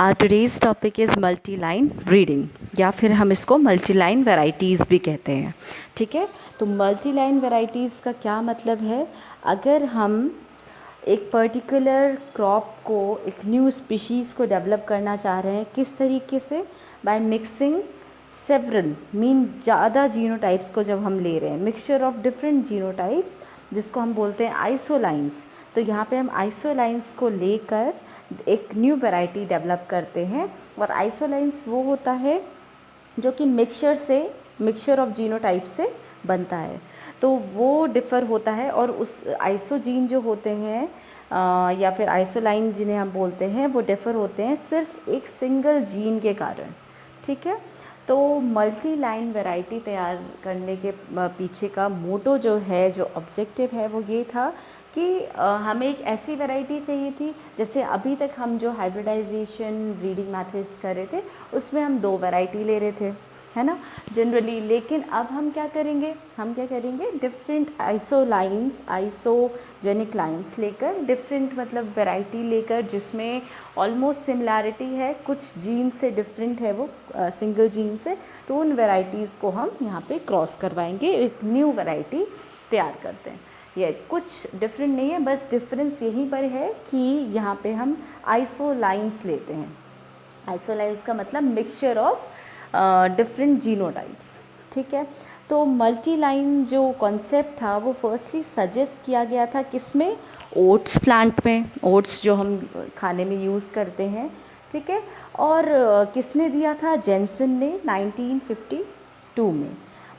Today's topic is multi line breeding, या फिर हम इसको मल्टी लाइन वेराइटीज़ भी कहते हैं। ठीक है, तो मल्टी लाइन वेराइटीज़ का क्या मतलब है? अगर हम एक पर्टिकुलर क्रॉप को, एक न्यू स्पीशीज़ को डेवलप करना चाह रहे हैं, किस तरीके से? बाय मिक्सिंग सेवरल ज़्यादा जीनोटाइप्स को जब हम ले रहे हैं, मिक्सचर ऑफ डिफरेंट जीनोटाइप्स, जिसको हम बोलते हैं आइसोलाइंस। तो यहाँ पे हम आइसोलाइंस को लेकर एक न्यू वैरायटी डेवलप करते हैं। और आइसोलाइंस वो होता है जो कि मिक्सचर ऑफ जीनोटाइप से बनता है, तो वो डिफ़र होता है। और उस आइसोजीन जो होते हैं या फिर आइसोलाइन जिन्हें हम बोलते हैं, वो डिफ़र होते हैं सिर्फ एक सिंगल जीन के कारण। ठीक है, तो मल्टी लाइन वैरायटी तैयार करने के पीछे का मोटो जो है, जो ऑब्जेक्टिव है, वो ये था कि हमें एक ऐसी वैरायटी चाहिए थी, जैसे अभी तक हम जो हाइब्रिडाइजेशन ब्रीडिंग मेथड्स कर रहे थे उसमें हम 2 वैरायटी ले रहे थे, है ना, जनरली। लेकिन अब हम क्या करेंगे, डिफरेंट आइसोजेनिक लाइंस लेकर, डिफरेंट मतलब वैरायटी लेकर, जिसमें ऑलमोस्ट सिमिलैरिटी है, कुछ जीन से डिफरेंट है वो सिंगल जीन से, तो उन वैराइटीज़ को हम यहाँ पे क्रॉस करवाएंगे, एक न्यू वैरायटी तैयार करते हैं। ये कुछ डिफरेंट नहीं है, बस डिफरेंस यहीं पर है कि यहाँ पे हम आइसोलाइंस लेते हैं। आइसोलाइंस का मतलब मिक्सचर ऑफ डिफरेंट जीनोटाइप्स। ठीक है, तो मल्टी लाइन जो कॉन्सेप्ट था वो फर्स्टली सजेस्ट किया गया था किसमें? ओट्स प्लांट में, ओट्स जो हम खाने में यूज़ करते हैं। ठीक है, और किसने दिया था? जेनसन ने 1952 में।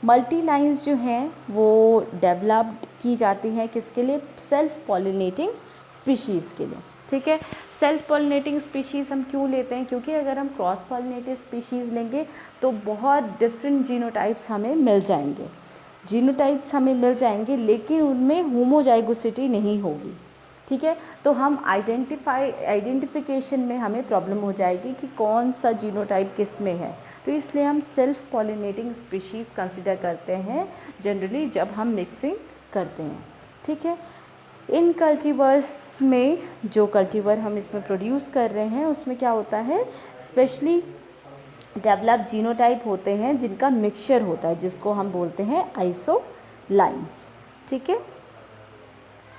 मल्टी लाइंस जो हैं वो डेवलप्ड की जाती हैं किसके लिए? सेल्फ पॉलिनेटिंग स्पीशीज़ के लिए। ठीक है, सेल्फ पॉलिनेटिंग स्पीशीज़ हम क्यों लेते हैं? क्योंकि अगर हम क्रॉस पॉलिनेटिव स्पीशीज़ लेंगे तो बहुत डिफरेंट जीनोटाइप्स हमें मिल जाएंगे, लेकिन उनमें होमोजाइगोसिटी नहीं होगी। ठीक है, तो हम आइडेंटिफिकेशन में हमें प्रॉब्लम हो जाएगी कि कौन सा जीनोटाइप किस में है, तो इसलिए हम सेल्फ पॉलिनेटिंग स्पीशीज़ कंसिडर करते हैं जनरली जब हम मिक्सिंग करते हैं। ठीक है, इन कल्टीवर्स में, जो कल्टीवर हम इसमें प्रोड्यूस कर रहे हैं, उसमें क्या होता है? स्पेशली डेवलप्ड जीनोटाइप होते हैं जिनका मिक्सचर होता है, जिसको हम बोलते हैं आइसोलाइंस। ठीक है,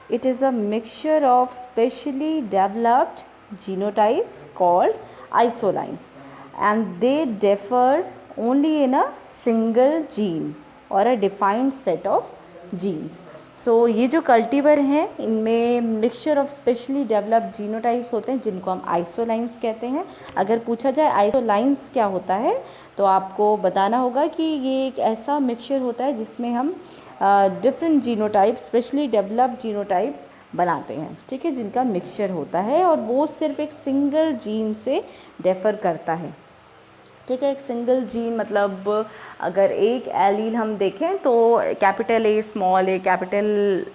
it is a mixture of specially developed genotypes called isolines, and they differ only in a single gene or a defined set of genes. So ये जो कल्टीवर हैं इनमें mixture of specially developed genotypes होते हैं जिनको हम आइसोलाइंस कहते हैं। अगर पूछा जाए आइसोलाइंस क्या होता है, तो आपको बताना होगा कि ये एक ऐसा मिक्सचर होता है जिसमें हम different genotype, specially developed genotype बनाते हैं। ठीक है, जिनका मिक्सचर होता है और वो सिर्फ एक सिंगल जीन से डिफ़र करता है। ठीक है, एक सिंगल जीन मतलब अगर एक एलील हम देखें तो capital A, small A, capital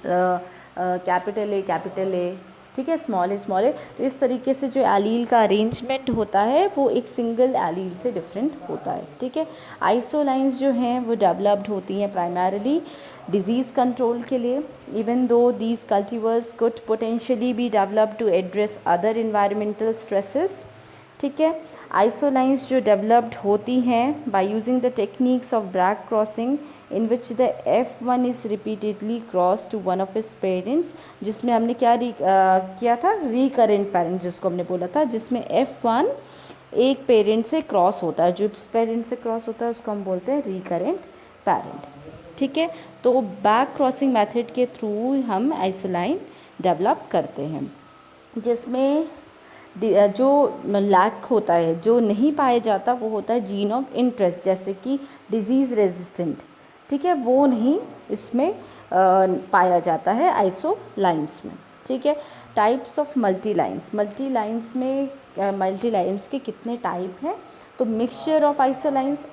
A, ठीक है, स्मॉल ए, तो इस तरीके से जो एलील का अरेंजमेंट होता है वो एक सिंगल एलील से डिफरेंट होता है। ठीक है, आइसोलाइंस जो हैं वो डेवलप्ड होती हैं प्राइमरीली डिजीज़ कंट्रोल के लिए, even though these cultivars could potentially be developed to address other environmental stresses. ठीक है, आइसोलाइंस जो डेवलप्ड होती हैं by using the techniques of back crossing in which the F1 is repeatedly cross to one of its parents, जिसमें हमने क्या किया था? रिकरेंट पेरेंट जिसको हमने बोला था, जिसमें F1 एक पेरेंट से क्रॉस होता है, जो पेरेंट से क्रॉस होता है उसको हम बोलते हैं रिकरेंट पेरेंट। ठीक है, तो बैक क्रॉसिंग मेथड के थ्रू हम आइसोलाइन डेवलप करते हैं, जिसमें जो लैक होता है, जो नहीं पाया जाता, वो होता है जीन ऑफ इंटरेस्ट, जैसे कि डिजीज़ रेजिस्टेंट। ठीक है, वो नहीं इसमें पाया जाता है आइसोलाइंस में। ठीक है, टाइप्स ऑफ मल्टी लाइंस में मल्टी लाइंस के कितने टाइप हैं? तो मिक्सचर ऑफ आइसोलाइंस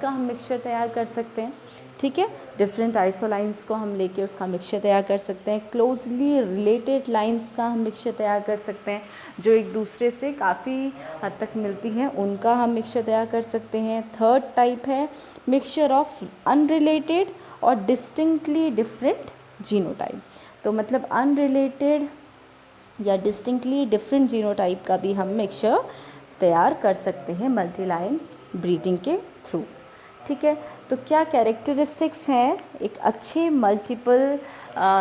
का हम मिक्सचर तैयार कर सकते हैं। ठीक है, डिफरेंट आइसोलाइंस को हम लेके उसका मिक्सचर तैयार कर सकते हैं। क्लोजली रिलेटेड लाइंस का हम मिक्सचर तैयार कर सकते हैं, जो एक दूसरे से काफ़ी हद तक मिलती हैं, उनका हम मिक्सचर तैयार कर सकते हैं। थर्ड टाइप है मिक्सचर ऑफ अनरिलेटेड और डिस्टिंक्टली डिफरेंट जीनोटाइप। तो मतलब अनरिलेटेड या डिस्टिंक्टली डिफरेंट जीनोटाइप का भी हम मिक्सचर तैयार कर सकते हैं मल्टी लाइन ब्रीडिंग के थ्रू। ठीक है, तो क्या कैरेक्टरिस्टिक्स हैं एक अच्छे मल्टीपल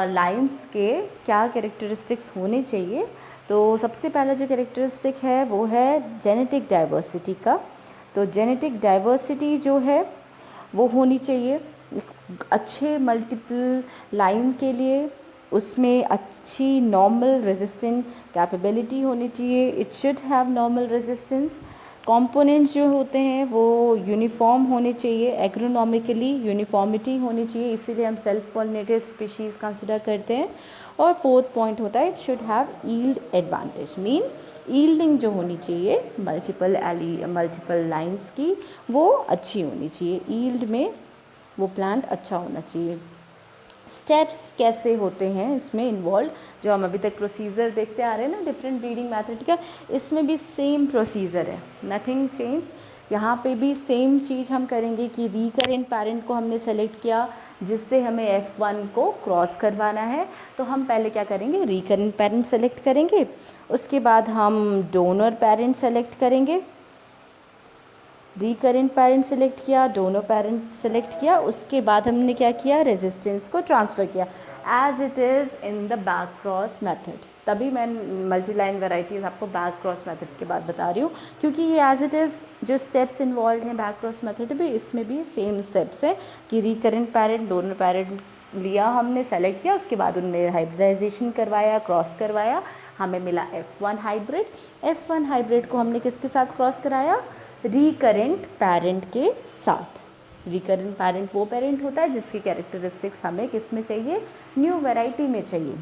लाइंस के, क्या कैरेक्टरिस्टिक्स होने चाहिए? तो सबसे पहला जो कैरेक्टरिस्टिक है वो है जेनेटिक डाइवर्सिटी का। तो जेनेटिक डाइवर्सिटी जो है वो होनी चाहिए एक अच्छे मल्टीपल लाइन के लिए। उसमें अच्छी नॉर्मल रेजिस्टेंट कैपेबिलिटी होनी चाहिए, it should have normal resistance. Components जो होते हैं वो यूनिफॉर्म होने चाहिए, एग्रोनॉमिकली यूनिफॉर्मिटी होनी चाहिए, इसीलिए हम सेल्फ पॉलिनेटेड स्पीशीज़ कंसिडर करते हैं। और फोर्थ पॉइंट होता है it should have yield advantage, mean yielding जो होनी चाहिए मल्टीपल लाइंस की वो अच्छी होनी चाहिए, यील्ड में वो प्लांट अच्छा होना चाहिए। स्टेप्स कैसे होते हैं इसमें इन्वॉल्व, जो हम अभी तक प्रोसीजर देखते आ रहे हैं ना डिफरेंट ब्रीडिंग मेथड का, इसमें भी सेम प्रोसीजर है, नथिंग चेंज। यहाँ पे भी सेम चीज़ हम करेंगे कि रिकरेंट पेरेंट को हमने सेलेक्ट किया जिससे हमें F1 को क्रॉस करवाना है, तो हम पहले क्या करेंगे, रिकरेंट पेरेंट सेलेक्ट करेंगे, उसके बाद हम डोनर पेरेंट सेलेक्ट करेंगे। रिकरेंट पेरेंट सेलेक्ट किया, डोनर पेरेंट सेलेक्ट किया, उसके बाद हमने क्या किया, रेजिस्टेंस को ट्रांसफ़र किया as it is in the back cross method. तभी मैं मल्टी लाइन वेराइटीज़ आपको बैक क्रॉस मेथड के बाद बता रही हूँ, क्योंकि ये एज इट इज़ जो स्टेप्स इन्वॉल्व हैं बैक क्रॉस मेथड भी, इसमें भी सेम स्टेप्स हैं कि रिकरेंट पेरेंट, डोनर पेरेंट लिया हमने, सेलेक्ट किया, उसके बाद उनमें हाइब्रिडाइजेशन करवाया, क्रॉस करवाया, हमें मिला F1 हाइब्रिड। F1 हाइब्रिड को हमने किसके साथ क्रॉस कराया, रिकरेंट पेरेंट के साथ। रिकरेंट पेरेंट वो पेरेंट होता है जिसकी कैरेक्टरिस्टिक्स हमें किस में चाहिए, न्यू वैरायटी में चाहिए।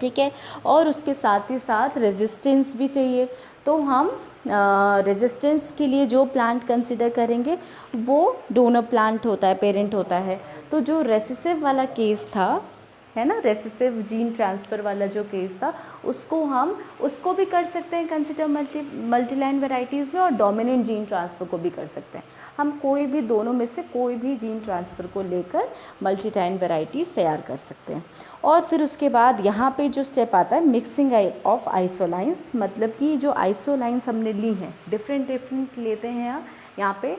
ठीक है, और उसके साथ ही साथ रेजिस्टेंस भी चाहिए। तो हम रेजिस्टेंस के लिए जो प्लांट कंसिडर करेंगे वो डोनर प्लांट होता है, पेरेंट होता है। तो जो रेसेसिव वाला केस था, है ना, रेसेसिव जीन ट्रांसफ़र वाला जो केस था, उसको भी कर सकते हैं कंसिडर मल्टी लाइन वेराइटीज़ में, और डोमिनेंट जीन ट्रांसफ़र को भी कर सकते हैं। हम कोई भी दोनों में से कोई भी जीन ट्रांसफ़र को लेकर मल्टी लाइन वेराइटीज़ तैयार कर सकते हैं। और फिर उसके बाद यहाँ पे जो स्टेप आता है मिक्सिंग ऑफ आइसोलाइंस, मतलब कि जो आइसोलाइंस हमने ली हैं डिफरेंट लेते हैं यहाँ पे।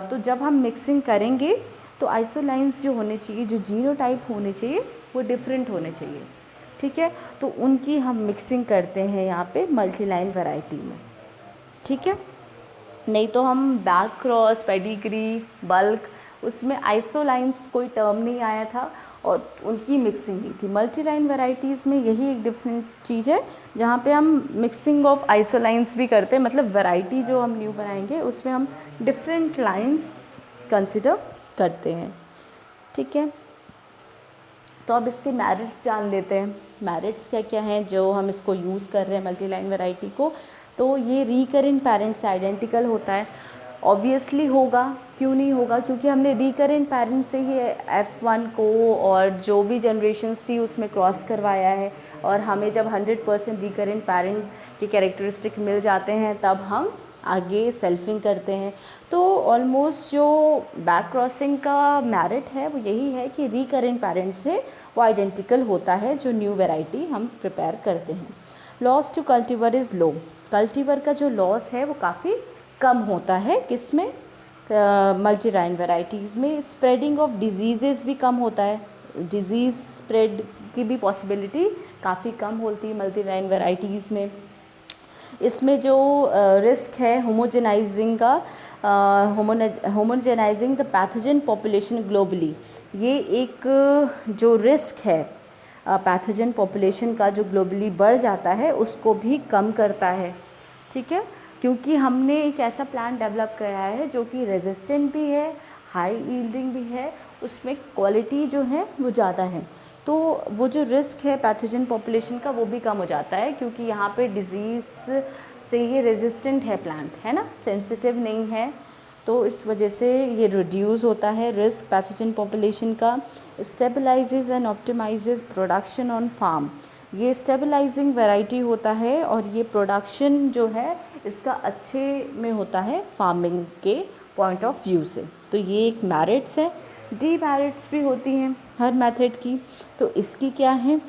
तो जब हम मिक्सिंग करेंगे तो आइसोलाइंस जो होने चाहिए, जो जीनोटाइप होने चाहिए वो डिफरेंट होने चाहिए। ठीक है, तो उनकी हम मिक्सिंग करते हैं यहाँ पे मल्टी लाइन वैरायटी में। ठीक है, नहीं तो हम बैक क्रॉस, पेडिग्री, बल्क, उसमें आइसोलाइंस कोई टर्म नहीं आया था और उनकी मिक्सिंग नहीं थी। मल्टी लाइन वैराइटीज़ में यही एक डिफरेंट चीज़ है जहाँ पे हम मिक्सिंग ऑफ आइसोलाइंस भी करते हैं, मतलब वैरायटी जो हम न्यू बनाएंगे उसमें हम डिफरेंट लाइंस कंसिडर करते हैं। ठीक है, तो अब इसके मेरिट्स जान लेते हैं। मेरिट्स क्या क्या हैं जो हम इसको यूज़ कर रहे हैं मल्टी लाइन वैरायटी को। तो ये रिकरेंट पेरेंट से आइडेंटिकल होता है, ऑब्वियसली होगा, क्यों नहीं होगा, क्योंकि हमने रिकरेंट पेरेंट से ही F1 को और जो भी जनरेशन्स थी उसमें क्रॉस करवाया है, और हमें जब 100% रिकरेंट पेरेंट के कैरेक्टरिस्टिक मिल जाते हैं तब हम आगे सेल्फिंग करते हैं। तो ऑलमोस्ट जो बैक क्रॉसिंग का मेरिट है वो यही है कि रिकरेंट पेरेंट से वो आइडेंटिकल होता है जो न्यू वैरायटी हम प्रिपेयर करते हैं। Loss to cultivar is low, cultivar का जो लॉस है वो काफ़ी कम होता है, किसमें, मल्टी लाइन वैराइटीज़ में। स्प्रेडिंग ऑफ डिजीज़ भी कम होता है, डिजीज़ स्प्रेड की भी पॉसिबिलिटी काफ़ी कम होती है मल्टी लाइन वैराइटीज़ में। इसमें जो रिस्क है होमोजेनाइजिंग का, homogenising the pathogen population globally, ये एक जो रिस्क है पैथोजन पॉपुलेशन का जो ग्लोबली बढ़ जाता है उसको भी कम करता है। ठीक है, क्योंकि हमने एक ऐसा प्लांट डेवलप कराया है जो कि रेजिस्टेंट भी है, हाई यील्डिंग भी है, उसमें क्वालिटी जो है वो ज़्यादा है, तो वो जो रिस्क है पैथोजन पॉपुलेशन का वो भी कम हो जाता है, क्योंकि यहाँ पे डिजीज़ से ये रेजिस्टेंट है प्लांट, है ना, सेंसिटिव नहीं है, तो इस वजह से ये रिड्यूस होता है रिस्क पैथोजन पॉपुलेशन का। Stabilises and optimises production on farm, ये स्टेबलाइजिंग वैरायटी होता है और ये प्रोडक्शन जो है इसका अच्छे में होता है फार्मिंग के पॉइंट ऑफ व्यू से। तो ये एक मेरिट्स है। डीमेरिट्स भी होती हैं हर मेथड की, तो इसकी क्या है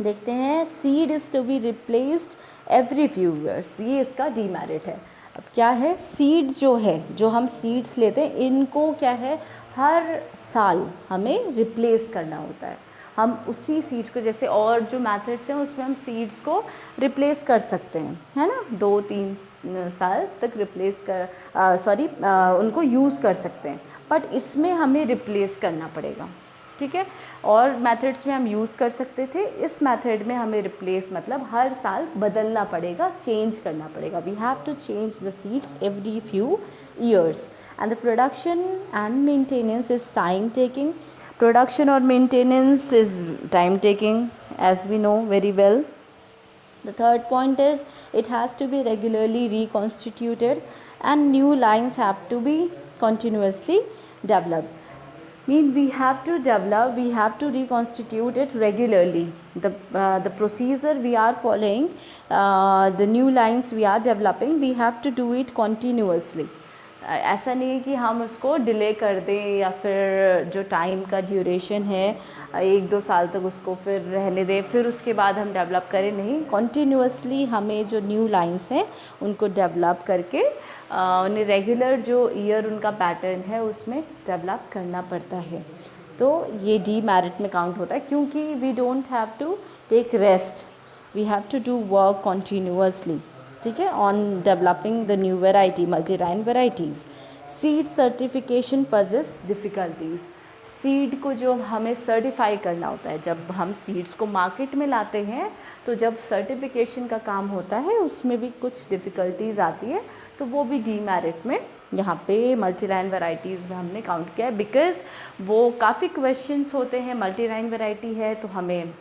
देखते हैं। Seed is to be replaced every few years, ये इसका डीमेरिट है। अब क्या है, सीड जो है, जो हम सीड्स लेते हैं, इनको क्या है, हर साल हमें रिप्लेस करना होता है। हम उसी सीड्स को, जैसे और जो मैथड्स हैं उसमें हम सीड्स को रिप्लेस कर सकते हैं, है ना, 2-3 साल तक रिप्लेस कर उनको यूज़ कर सकते हैं, बट इसमें हमें रिप्लेस करना पड़ेगा, ठीक है। और मेथड्स में हम यूज़ कर सकते थे, इस मेथड में हमें रिप्लेस मतलब हर साल बदलना पड़ेगा, चेंज करना पड़ेगा। We have to change the seeds every few years and the production and maintenance is time taking. Production or maintenance is time taking, as we know very well. The third point is it has to be regularly reconstituted and new lines have to be continuously developed. We have to develop, we have to reconstitute it regularly. The procedure we are following, the new lines we are developing, we have to do it continuously. ऐसा नहीं है कि हम उसको delay कर दें या फिर जो टाइम का ड्यूरेशन है 1-2 साल तक उसको फिर रहने दें, फिर उसके बाद हम डेवलप करें, नहीं, कॉन्टीन्यूसली हमें जो न्यू लाइंस हैं उनको डेवलप करके उन्हें रेगुलर जो ईयर उनका पैटर्न है उसमें डेवलप करना पड़ता है। तो ये डीमेरिट में काउंट होता है, क्योंकि we don't have to take rest, we have to do work continuously, ठीक है, on developing the new variety, multiline varieties. Seed certification poses difficulties. Seed को जो हमें सर्टिफाई करना होता है, जब हम सीड्स को मार्केट में लाते हैं तो जब सर्टिफिकेशन का काम होता है उसमें भी कुछ डिफ़िकल्टीज़ आती है, तो वो भी डीमेरिट में यहाँ पे मल्टीलाइन वैरायटीज़ में हमने काउंट किया है, बिकॉज़ वो काफ़ी क्वेश्चंस होते हैं। मल्टीलाइन वैरायटी है तो हमें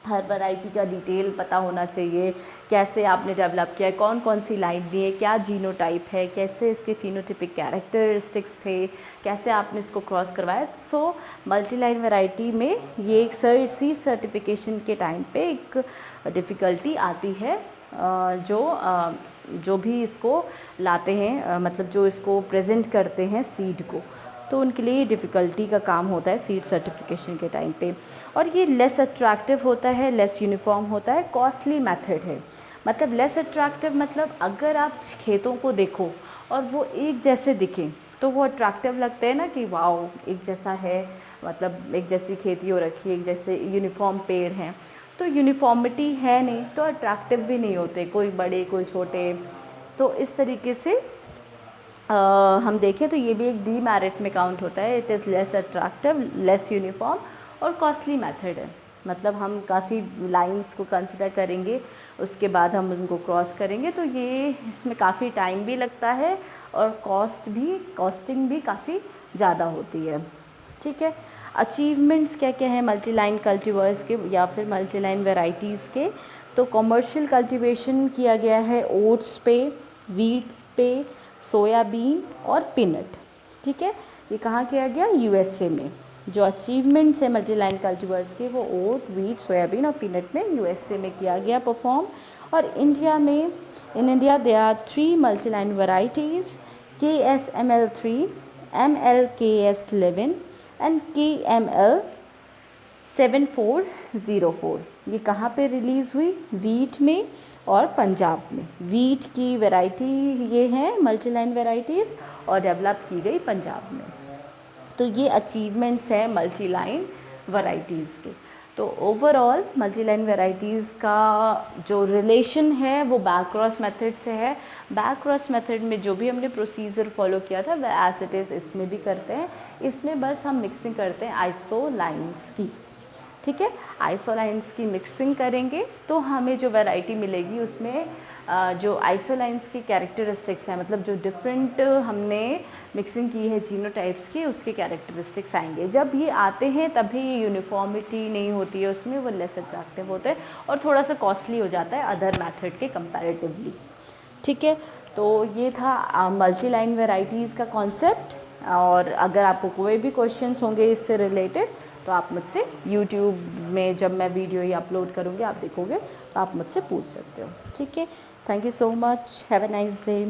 हर वैरायटी का डिटेल पता होना चाहिए, कैसे आपने डेवलप किया है, कौन कौन सी लाइन दी है, क्या जीनोटाइप है, कैसे इसके फिनोटिपिक कैरेक्टरिस्टिक्स थे, कैसे आपने इसको क्रॉस करवाया। सो मल्टीलाइन वैरायटी में ये एक सीड सर्टिफिकेशन के टाइम पे एक डिफ़िकल्टी आती है। जो भी इसको लाते हैं, मतलब जो इसको प्रेजेंट करते हैं सीड को, तो उनके लिए डिफ़िकल्टी का काम होता है सीड सर्टिफिकेशन के टाइम पे। और ये लेस अट्रैक्टिव होता है, लेस यूनिफॉर्म होता है, कॉस्टली मेथड है। मतलब लेस अट्रैक्टिव मतलब अगर आप खेतों को देखो और वो एक जैसे दिखें तो वो अट्रैक्टिव लगते हैं ना, कि वाओ एक जैसा है, मतलब एक जैसी खेती हो रखी है, एक जैसे यूनिफॉर्म पेड़ हैं। तो यूनिफॉर्मिटी है नहीं तो अट्रैक्टिव भी नहीं होते, कोई बड़े कोई छोटे। तो इस तरीके से हम देखें तो ये भी एक डीमेरिट में काउंट होता है। It is less attractive, less uniform और कॉस्टली मेथड है। मतलब हम काफ़ी लाइंस को कंसिडर करेंगे, उसके बाद हम उनको क्रॉस करेंगे, तो ये इसमें काफ़ी टाइम भी लगता है और कॉस्टिंग भी काफ़ी ज़्यादा होती है, ठीक है। अचीवमेंट्स क्या क्या है मल्टीलाइन कल्टीवर्स के या फिर मल्टीलाइन वैरायटीज़ के? तो कमर्शियल कल्टीवेशन किया गया है ओट्स पे, वीट पे, सोयाबीन और पीनट, ठीक है। ये कहाँ किया गया? यूएसए में। जो अचीवमेंट्स है मल्टीलाइन कल्टीवर्स के वो ओट, वीट, सोयाबीन और पीनट में यूएसए में किया गया परफॉर्म। और इंडिया में, in India there are 3 multiline varieties, KSML3, MLKS11 and KML 7404। ये कहाँ पे रिलीज़ हुई? वीट में और पंजाब में। वीट की वैरायटी ये हैं मल्टीलाइन वैरायटीज़ और डेवलप की गई पंजाब में। तो ये अचीवमेंट्स हैं मल्टीलाइन वैरायटीज़ के। तो ओवरऑल मल्टीलाइन वैरायटीज़ का जो रिलेशन है वो बैक क्रॉस मेथड से है। बैक क्रॉस मेथड में जो भी हमने प्रोसीजर फॉलो किया था वह एज इट इज़ इसमें भी करते हैं। इसमें बस हम मिक्सिंग करते हैं आइसोलाइंस की, ठीक है। आइसोलाइंस की मिक्सिंग करेंगे तो हमें जो वैरायटी मिलेगी उसमें जो आइसोलाइंस की कैरेक्टरिस्टिक्स हैं, मतलब जो डिफरेंट हमने मिक्सिंग की है जीनोटाइप्स की, उसके कैरेक्टरिस्टिक्स आएंगे। जब ये आते हैं तभी यूनिफॉर्मिटी नहीं होती है उसमें, वो लेस अट्रैक्टिव होते हैं और थोड़ा सा कॉस्टली हो जाता है अदर मेथड के कंपैरेटिवली, ठीक है। तो ये था मल्टीलाइन वैरायटीज़ का कॉन्सेप्ट। और अगर आपको कोई भी क्वेश्चंस होंगे इससे रिलेटेड तो आप मुझसे यूट्यूब में जब मैं वीडियो ये अपलोड करूँगी आप देखोगे तो आप मुझसे पूछ सकते हो, ठीक है। Thank you so much, have a nice day.